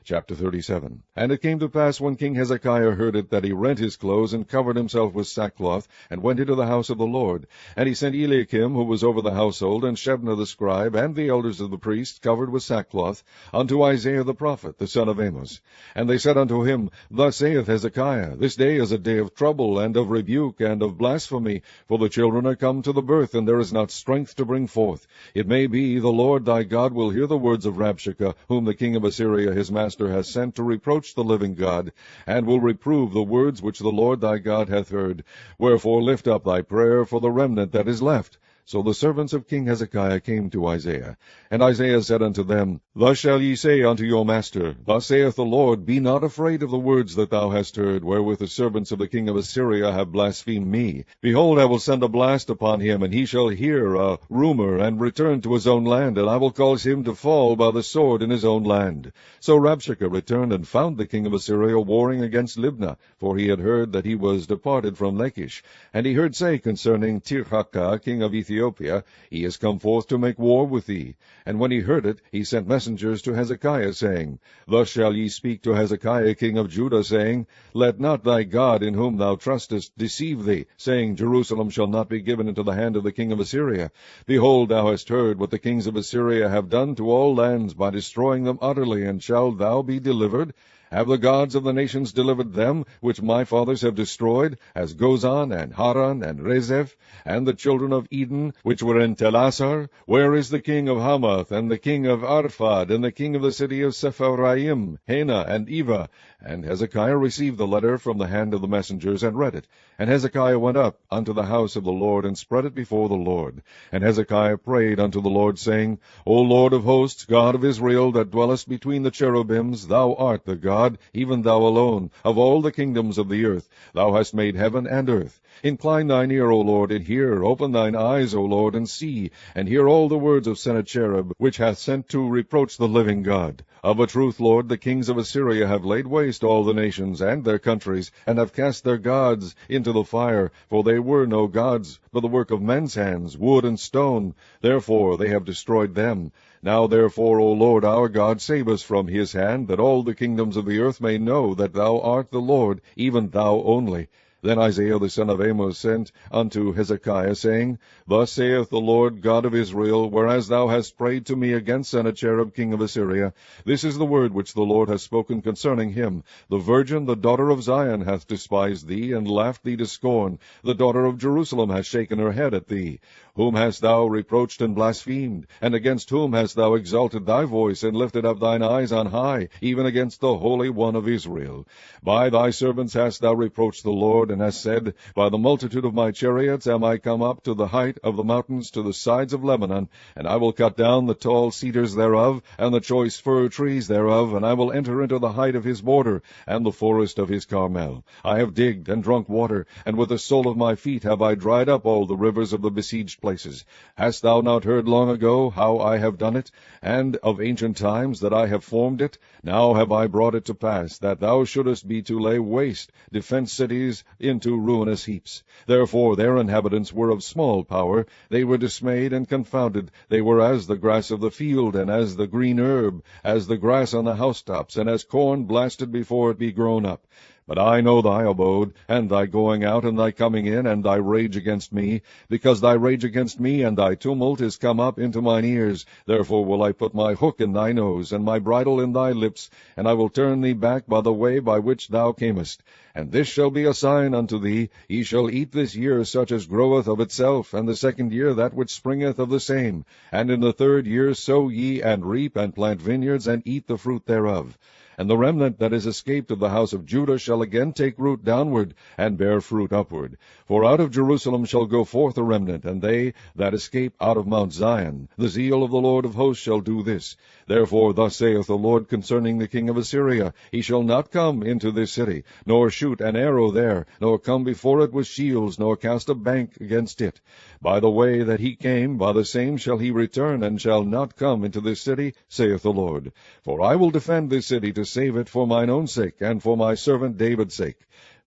Chapter 37. And it came to pass, when King Hezekiah heard it, that he rent his clothes, and covered himself with sackcloth, and went into the house of the Lord. And he sent Eliakim, who was over the household, and Shebna the scribe, and the elders of the priests, covered with sackcloth, unto Isaiah the prophet, the son of Amos. And they said unto him, Thus saith Hezekiah, This day is a day of trouble, and of rebuke, and of blasphemy, for the children are come to the birth, and there is not strength to bring forth. It may be the Lord thy God will hear the words of Rabshakeh, whom the king of Assyria his master has sent to reproach the living God, and will reprove the words which the Lord thy God hath heard. Wherefore lift up thy prayer for the remnant that is left. So the servants of King Hezekiah came to Isaiah. And Isaiah said unto them, Thus shall ye say unto your master, Thus saith the Lord, Be not afraid of the words that thou hast heard, wherewith the servants of the king of Assyria have blasphemed me. Behold, I will send a blast upon him, and he shall hear a rumor, and return to his own land, and I will cause him to fall by the sword in his own land. So Rabshakeh returned, and found the king of Assyria warring against Libnah, for he had heard that he was departed from Lachish. And he heard say concerning Tirhakah, king of Ethiopia, He is come forth to make war with thee. And when he heard it, he sent messengers to Hezekiah, saying, Thus shall ye speak to Hezekiah king of Judah, saying, Let not thy God in whom thou trustest deceive thee, saying, Jerusalem shall not be given into the hand of the king of Assyria. Behold, thou hast heard what the kings of Assyria have done to all lands by destroying them utterly, and shalt thou be delivered? Have the gods of the nations delivered them, which my fathers have destroyed, as Gozan, and Haran, and Rezeph, and the children of Eden, which were in Telassar? Where is the king of Hamath, and the king of Arphad, and the king of the city of Sepharvaim, Hena, and Eva? And Hezekiah received the letter from the hand of the messengers, and read it. And Hezekiah went up unto the house of the Lord, and spread it before the Lord. And Hezekiah prayed unto the Lord, saying, O Lord of hosts, God of Israel, that dwellest between the cherubims, thou art the God, even thou alone, of all the kingdoms of the earth. Thou hast made heaven and earth. Incline thine ear, O Lord, and hear. Open thine eyes, O Lord, and see, and hear all the words of Sennacherib, which hath sent to reproach the living God. Of a truth, Lord, the kings of Assyria have laid waste all the nations and their countries, and have cast their gods into the fire, for they were no gods, but the work of men's hands, wood and stone. Therefore they have destroyed them. Now therefore, O Lord our God, save us from his hand, that all the kingdoms of the earth may know that thou art the Lord, even thou only. Then Isaiah the son of Amos sent unto Hezekiah, saying, Thus saith the Lord God of Israel, Whereas thou hast prayed to me against Sennacherib king of Assyria, this is the word which the Lord hath spoken concerning him. The virgin, the daughter of Zion, hath despised thee, and laughed thee to scorn. The daughter of Jerusalem hath shaken her head at thee. Whom hast thou reproached and blasphemed? And against whom hast thou exalted thy voice, and lifted up thine eyes on high, even against the Holy One of Israel? By thy servants hast thou reproached the Lord, and hast said, By the multitude of my chariots am I come up to the height of the mountains, to the sides of Lebanon, and I will cut down the tall cedars thereof, and the choice fir trees thereof, and I will enter into the height of his border, and the forest of his Carmel. I have digged and drunk water, and with the sole of my feet have I dried up all the rivers of the besieged places. Hast thou not heard long ago how I have done it, and of ancient times that I have formed it? Now have I brought it to pass, that thou shouldest be to lay waste defenced cities into ruinous heaps. Therefore their inhabitants were of small power. They were dismayed and confounded. They were as the grass of the field, and as the green herb, as the grass on the housetops, and as corn blasted before it be grown up. But I know thy abode, and thy going out, and thy coming in, and thy rage against me, because thy rage against me and thy tumult is come up into mine ears. Therefore will I put my hook in thy nose, and my bridle in thy lips, and I will turn thee back by the way by which thou camest. And this shall be a sign unto thee, ye shall eat this year such as groweth of itself, and the second year that which springeth of the same. And in the third year sow ye, and reap, and plant vineyards, and eat the fruit thereof. And the remnant that is escaped of the house of Judah shall again take root downward, and bear fruit upward. For out of Jerusalem shall go forth a remnant, and they that escape out of Mount Zion. The zeal of the Lord of hosts shall do this. Therefore thus saith the Lord concerning the king of Assyria, He shall not come into this city, nor shoot an arrow there, nor come before it with shields, nor cast a bank against it. By the way that he came, by the same shall he return, and shall not come into this city, saith the Lord. For I will defend this city to save it for mine own sake, and for my servant David's sake.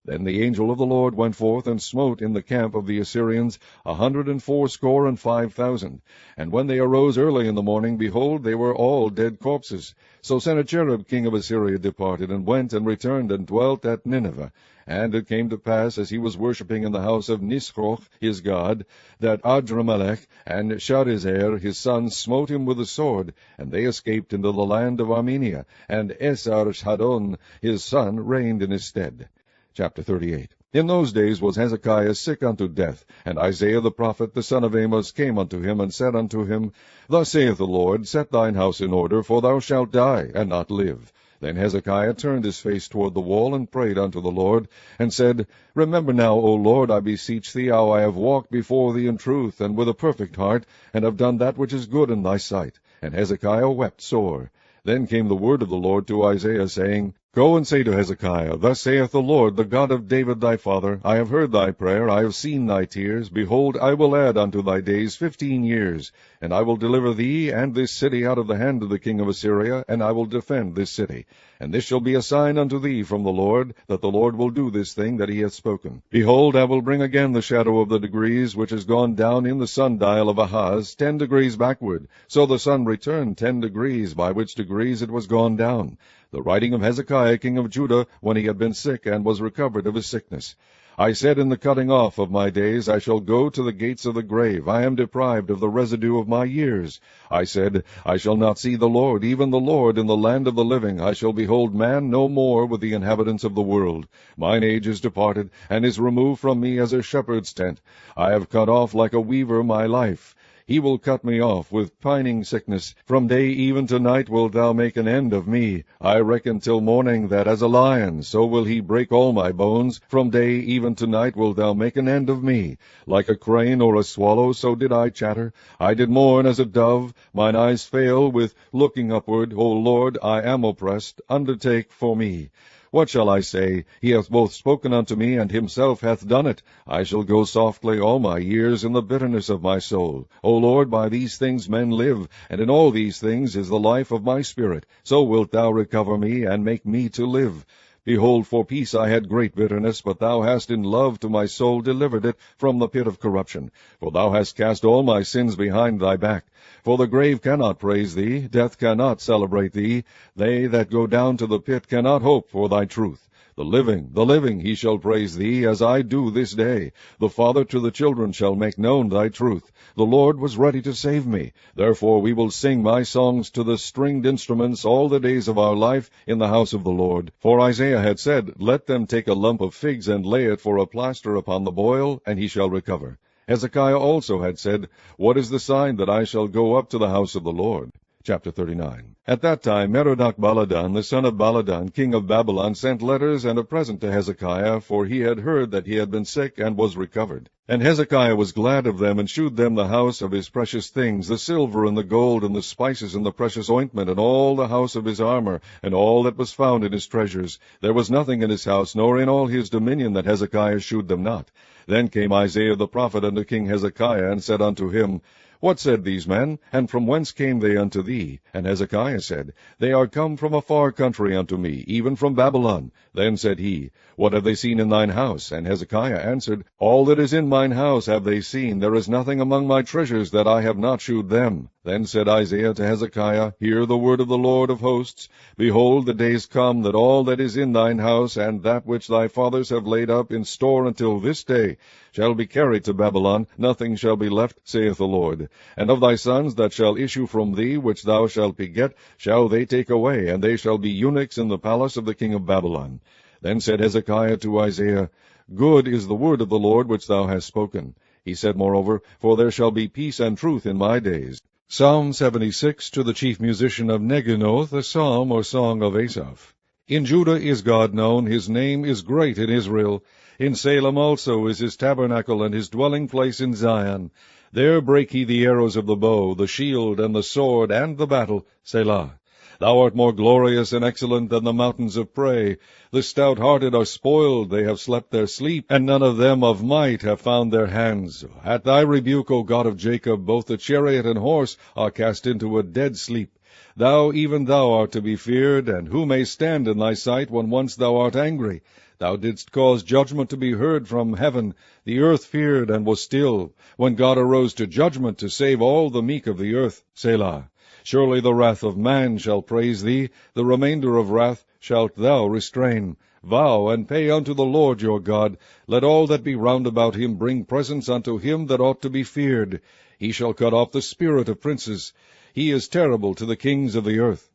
Then the angel of the Lord went forth and smote in the camp of the Assyrians 180,500. And when they arose early in the morning, behold, they were all dead corpses. So Sennacherib king of Assyria departed, and went and returned, and dwelt at Nineveh. And it came to pass, as he was worshipping in the house of Nisroch his god, that Adramelech and Sharezer his son smote him with the sword, and they escaped into the land of Armenia, and Esarhaddon his son reigned in his stead. Chapter 38. In those days was Hezekiah sick unto death, and Isaiah the prophet, the son of Amos, came unto him, and said unto him, Thus saith the Lord, Set thine house in order, for thou shalt die, and not live. Then Hezekiah turned his face toward the wall, and prayed unto the Lord, and said, Remember now, O Lord, I beseech thee, how I have walked before thee in truth, and with a perfect heart, and have done that which is good in thy sight. And Hezekiah wept sore. Then came the word of the Lord to Isaiah, saying, Go and say to Hezekiah, Thus saith the Lord, the God of David thy father, I have heard thy prayer, I have seen thy tears. Behold, I will add unto thy days 15 years, and I will deliver thee and this city out of the hand of the king of Assyria, and I will defend this city. And this shall be a sign unto thee from the Lord, that the Lord will do this thing that he hath spoken. Behold, I will bring again the shadow of the degrees, which is gone down in the sundial of Ahaz 10 degrees backward. So the sun returned 10 degrees, by which degrees it was gone down. The writing of Hezekiah king of Judah, when he had been sick, and was recovered of his sickness. I said in the cutting off of my days, I shall go to the gates of the grave. I am deprived of the residue of my years. I said, I shall not see the Lord, even the Lord, in the land of the living. I shall behold man no more with the inhabitants of the world. Mine age is departed, and is removed from me as a shepherd's tent. I have cut off like a weaver my life. He will cut me off with pining sickness. From day even to night wilt thou make an end of me. I reckon till morning that as a lion, so will he break all my bones. From day even to night wilt thou make an end of me. Like a crane or a swallow, so did I chatter. I did mourn as a dove. Mine eyes fail with looking upward. O Lord, I am oppressed. Undertake for me. What shall I say? He hath both spoken unto me, and himself hath done it. I shall go softly all my years in the bitterness of my soul. O Lord, by these things men live, and in all these things is the life of my spirit. So wilt thou recover me, and make me to live. Behold, for peace I had great bitterness, but thou hast in love to my soul delivered it from the pit of corruption. For thou hast cast all my sins behind thy back. For the grave cannot praise thee, death cannot celebrate thee. They that go down to the pit cannot hope for thy truth. The living, he shall praise thee, as I do this day. The father to the children shall make known thy truth. The Lord was ready to save me. Therefore we will sing my songs to the stringed instruments all the days of our life in the house of the Lord. For Isaiah had said, Let them take a lump of figs and lay it for a plaster upon the boil, and he shall recover. Hezekiah also had said, What is the sign that I shall go up to the house of the Lord? Chapter 39. At that time Merodach-Baladan, the son of Baladan, king of Babylon, sent letters and a present to Hezekiah, for he had heard that he had been sick and was recovered. And Hezekiah was glad of them, and shewed them the house of his precious things, the silver and the gold, and the spices, and the precious ointment, and all the house of his armor, and all that was found in his treasures. There was nothing in his house, nor in all his dominion, that Hezekiah shewed them not. Then came Isaiah the prophet unto King Hezekiah, and said unto him, What said these men? And from whence came they unto thee? And Hezekiah said, They are come from a far country unto me, even from Babylon. Then said he, What have they seen in thine house? And Hezekiah answered, All that is in mine house have they seen. There is nothing among my treasures that I have not shewed them. Then said Isaiah to Hezekiah, Hear the word of the Lord of hosts. Behold, the days come that all that is in thine house, and that which thy fathers have laid up in store until this day, shall be carried to Babylon. Nothing shall be left, saith the Lord. And of thy sons that shall issue from thee, which thou shalt beget, shall they take away, and they shall be eunuchs in the palace of the king of Babylon. Then said Hezekiah to Isaiah, Good is the word of the Lord which thou hast spoken. He said moreover, For there shall be peace and truth in my days. Psalm 76, to the chief musician of Neginoth, a psalm or song of Asaph. In Judah is God known, his name is great in Israel. In Salem also is his tabernacle, and his dwelling place in Zion. There brake he the arrows of the bow, the shield, and the sword, and the battle. Selah. Thou art more glorious and excellent than the mountains of prey. The stout-hearted are spoiled, they have slept their sleep, and none of them of might have found their hands. At thy rebuke, O God of Jacob, both the chariot and horse are cast into a dead sleep. Thou, even thou, art to be feared, and who may stand in thy sight when once thou art angry? Thou didst cause judgment to be heard from heaven. The earth feared and was still, when God arose to judgment to save all the meek of the earth. Selah. Surely the wrath of man shall praise thee, the remainder of wrath shalt thou restrain. Vow and pay unto the Lord your God. Let all that be round about him bring presents unto him that ought to be feared. He shall cut off the spirit of princes. He is terrible to the kings of the earth.